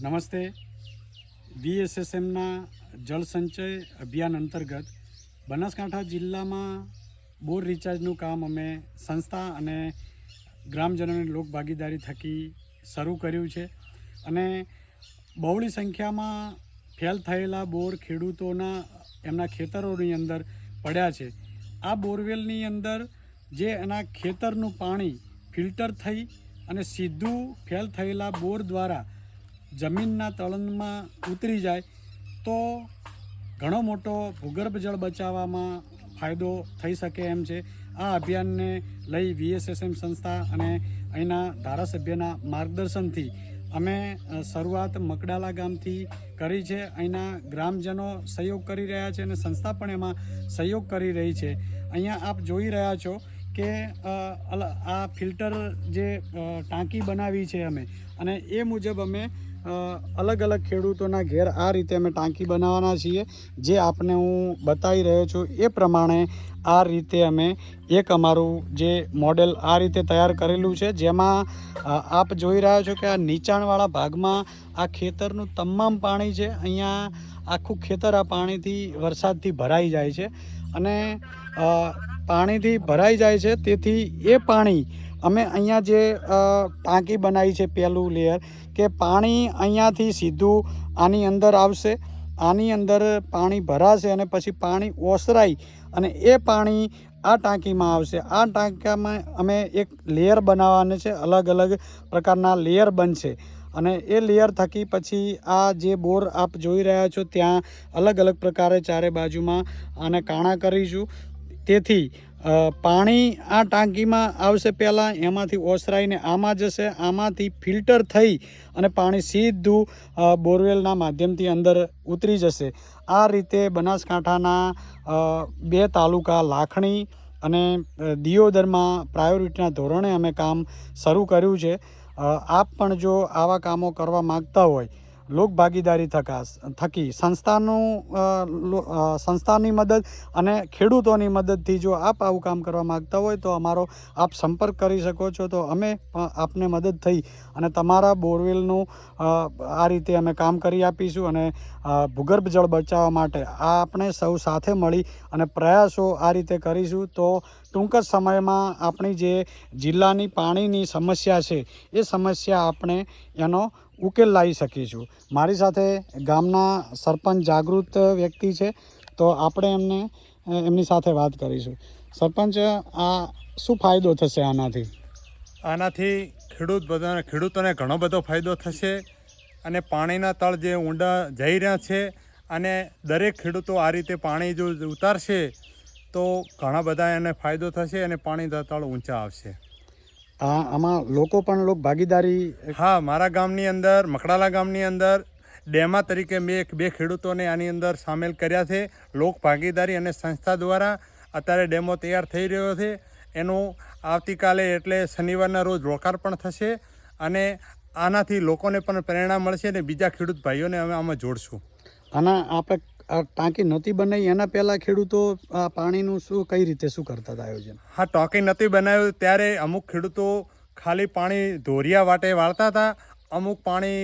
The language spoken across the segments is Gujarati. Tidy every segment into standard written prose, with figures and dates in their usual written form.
નમસ્તે. VSSMના જળસંચય અભિયાન અંતર્ગત બનાસકાંઠા જિલ્લામાં બોર રિચાર્જનું કામ અમે સંસ્થા અને ગ્રામજનોની લોકભાગીદારી થકી શરૂ કર્યું છે અને બહોળી સંખ્યામાં ફેલ થયેલા બોર ખેડૂતોના એમના ખેતરોની અંદર પડ્યા છે. આ બોરવેલની અંદર જે એના ખેતરનું પાણી ફિલ્ટર થઈ અને સીધું ફેલ થયેલા બોર દ્વારા જમીનના તળમાં ઉતરી જાય તો ઘણો મોટો ભૂગર્ભ જળ બચાવવામાં ફાયદો થઈ શકે એમ છે. આ અભિયાનને લઈ VSSM સંસ્થા અને અહીંના ધારાસભ્યના માર્ગદર્શનથી અમે શરૂઆત મકડાલા ગામથી કરી છે. અહીંના ગ્રામજનો સહયોગ કરી રહ્યા છે અને સંસ્થા પણ એમાં સહયોગ કરી રહી છે. અહીંયા આપ જોઈ રહ્યા છો કે આ ફિલ્ટર જે ટાંકી બનાવી છે અમે, અને એ મુજબ અમે અલગ અલગ ખેડૂતોના ઘેર આ રીતે અમે ટાંકી બનાવવાના છીએ. જે આપને હું બતાવી રહ્યો છું એ પ્રમાણે આ રીતે અમે એક અમારું જે મોડેલ આ રીતે તૈયાર કરેલું છે, જેમાં આપ જોઈ રહ્યા છો કે આ નીચાણવાળા ભાગમાં આ ખેતરનું તમામ પાણી છે. અહીંયા આખું ખેતર આ પાણીથી વરસાદથી ભરાઈ જાય છે અને પાણીથી ભરાઈ જાય છે. તેથી એ પાણી અમે અહીંયા જે ટાંકી બનાવી છે, પહેલું લેયર, કે પાણી અહીંયાથી સીધું આની અંદર આવશે. આની અંદર પાણી ભરાશે અને પછી પાણી ઓસરાઈ અને એ પાણી આ ટાંકીમાં આવશે. આ ટાંકામાં અમે એક લેયર બનાવવાના છે, અલગ અલગ પ્રકારના લેયર બનશે અને એ લેયર થકી પછી આ જે બોર આપ જોઈ રહ્યા છો ત્યાં અલગ અલગ પ્રકારે ચારે બાજુમાં આને કાણા કરીશું. તેથી પાણી આ ટાંકીમાં આવશે, પહેલાં એમાંથી ઓસરાઈને આમાં જશે, આમાંથી ફિલ્ટર થઈ અને પાણી સીધું બોરવેલના માધ્યમથી અંદર ઉતરી જશે. આ રીતે બનાસકાંઠાના 2 તાલુકા લાખણી અને દિયોદરમાં પ્રાયોરિટીના ધોરણે અમે કામ શરૂ કર્યું છે. આપ પણ જો આવા કામો કરવા માગતા હોય, લોકભાગીદારી થકી સંસ્થાની મદદ અને ખેડૂતોની મદદથી જો આપ આવું કામ કરવા માગતા હોય તો અમારો આપ સંપર્ક કરી શકો છો. તો અમે આપને મદદ થઈ અને તમારા બોરવેલનું આ રીતે અમે કામ કરી આપીશું અને ભૂગર્ભ જળ બચાવવા માટે આપણે સૌ સાથે મળી અને પ્રયાસો આ રીતે કરીશું. તો ટૂંક જ સમયમાં આપણી જે જિલ્લાની પાણીની સમસ્યા છે એ સમસ્યા આપણે એનો ઉકેલ લાવી શકીશું. મારી સાથે ગામના સરપંચ જાગૃત વ્યક્તિ છે, તો આપણે એમની સાથે વાત કરીશું. સરપંચ, આ શું ફાયદો થશે આનાથી ખેડૂતોને ઘણો બધો ફાયદો થશે અને પાણીના તળ જે ઊંડા જઈ રહ્યા છે અને દરેક ખેડૂતો આ રીતે પાણી જો ઉતારશે તો ઘણા બધા એને ફાયદો થશે અને પાણીના તળ ઊંચા આવશે. આમાં લોકો પણ લોક ભાગીદારી? હા, મારા ગામની અંદર, મકડાલા ગામની અંદર ડેમા તરીકે મેં 2 ખેડૂતોને આની અંદર સામેલ કર્યા છે. લોક ભાગીદારી અને સંસ્થા દ્વારા અત્યારે ડેમો તૈયાર થઈ રહ્યો છે. એનું આવતીકાલે એટલે શનિવારના રોજ લોકાર્પણ થશે અને આનાથી લોકોને પણ પ્રેરણા મળશે અને બીજા ખેડૂત ભાઈઓને અમે આમાં જોડશું. આપણે ટાંકી નહોતી બનાવી એના પહેલાં ખેડૂતો આ પાણીનું કઈ રીતે શું કરતા હતા આયોજન? હા, ટાંકી નહોતી બનાવ્યું ત્યારે અમુક ખેડૂતો ખાલી પાણી ધોરિયા વાટે વાળતા હતા. અમુક પાણી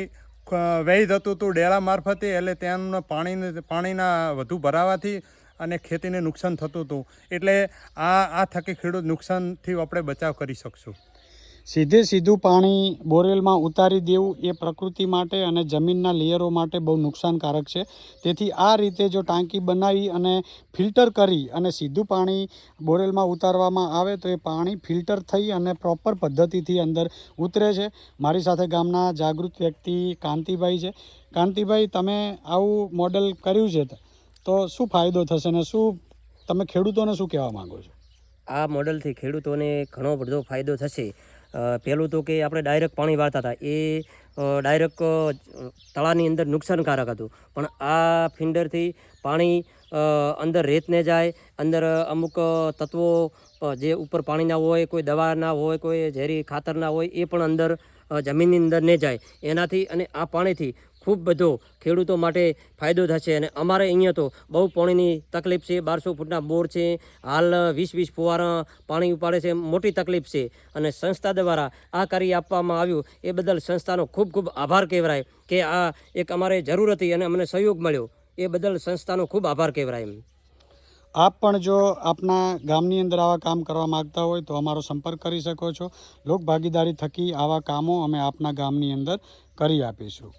વહી જતું હતું ડેલા મારફતે, એટલે ત્યાંના પાણીના વધુ ભરાવાથી અને ખેતીને નુકસાન થતું હતું. એટલે આ થકી ખેડૂત નુકસાનથી આપણે બચાવ કરી શકશું. સીધું પાણી બોરવેલમાં ઉતારી દેવું એ પ્રકૃતિ માટે અને જમીનના લેયરો માટે બહુ નુકસાનકારક છે. તેથી આ રીતે જો ટાંકી બનાવી અને ફિલ્ટર કરી અને સીધું પાણી બોરવેલમાં ઉતારવામાં આવે તો એ પાણી ફિલ્ટર થઈ અને પ્રોપર પદ્ધતિથી અંદર ઉતરે છે. મારી સાથે ગામના જાગૃત વ્યક્તિ કાંતિભાઈ છે. કાંતિભાઈ, તમે આવું મોડેલ કર્યું છે તો શું ફાયદો થશે અને તમે ખેડૂતોને શું કહેવા માગો છો? આ મોડલથી ખેડૂતોને ઘણો બધો ફાયદો થશે. પહેલું તો કે આપણે ડાયરેક્ટ પાણી વાળતા હતા એ ડાયરેક્ટ તળાની અંદર નુકસાનકારક હતું, પણ આ ફિલ્ટરથી પાણી અંદર રેતને જાય, અંદર અમુક તત્વો જે ઉપર પાણીના હોય, કોઈ દવાના હોય, કોઈ ઝેરી ખાતરના હોય, એ પણ અંદર જમીનની અંદર ને જાય. એનાથી અને આ પાણીથી ખૂબ બધો ખેડૂતો માટે ફાયદો થશે. અને અમારે અહીંયા તો બહુ પાણીની તકલીફ છે. 1200 ફૂટના બોર છે, હાલ 20 ફુવારા પાણી ઉપાડે છે, મોટી તકલીફ છે. અને સંસ્થા દ્વારા આ કરી આપવામાં આવ્યું એ બદલ સંસ્થાનો ખૂબ ખૂબ આભાર કહેવાય કે આ એક અમારે જરૂર હતી અને અમને સહયોગ મળ્યો એ બદલ સંસ્થાનો ખૂબ આભાર કહેવાય. આપ પણ જો આપના ગામની અંદર આવા કામ કરવા માગતા હોય તો અમારો સંપર્ક કરી શકો છો. લોકભાગીદારી થકી આવા કામો અમે આપના ગામની અંદર કરી આપીશું.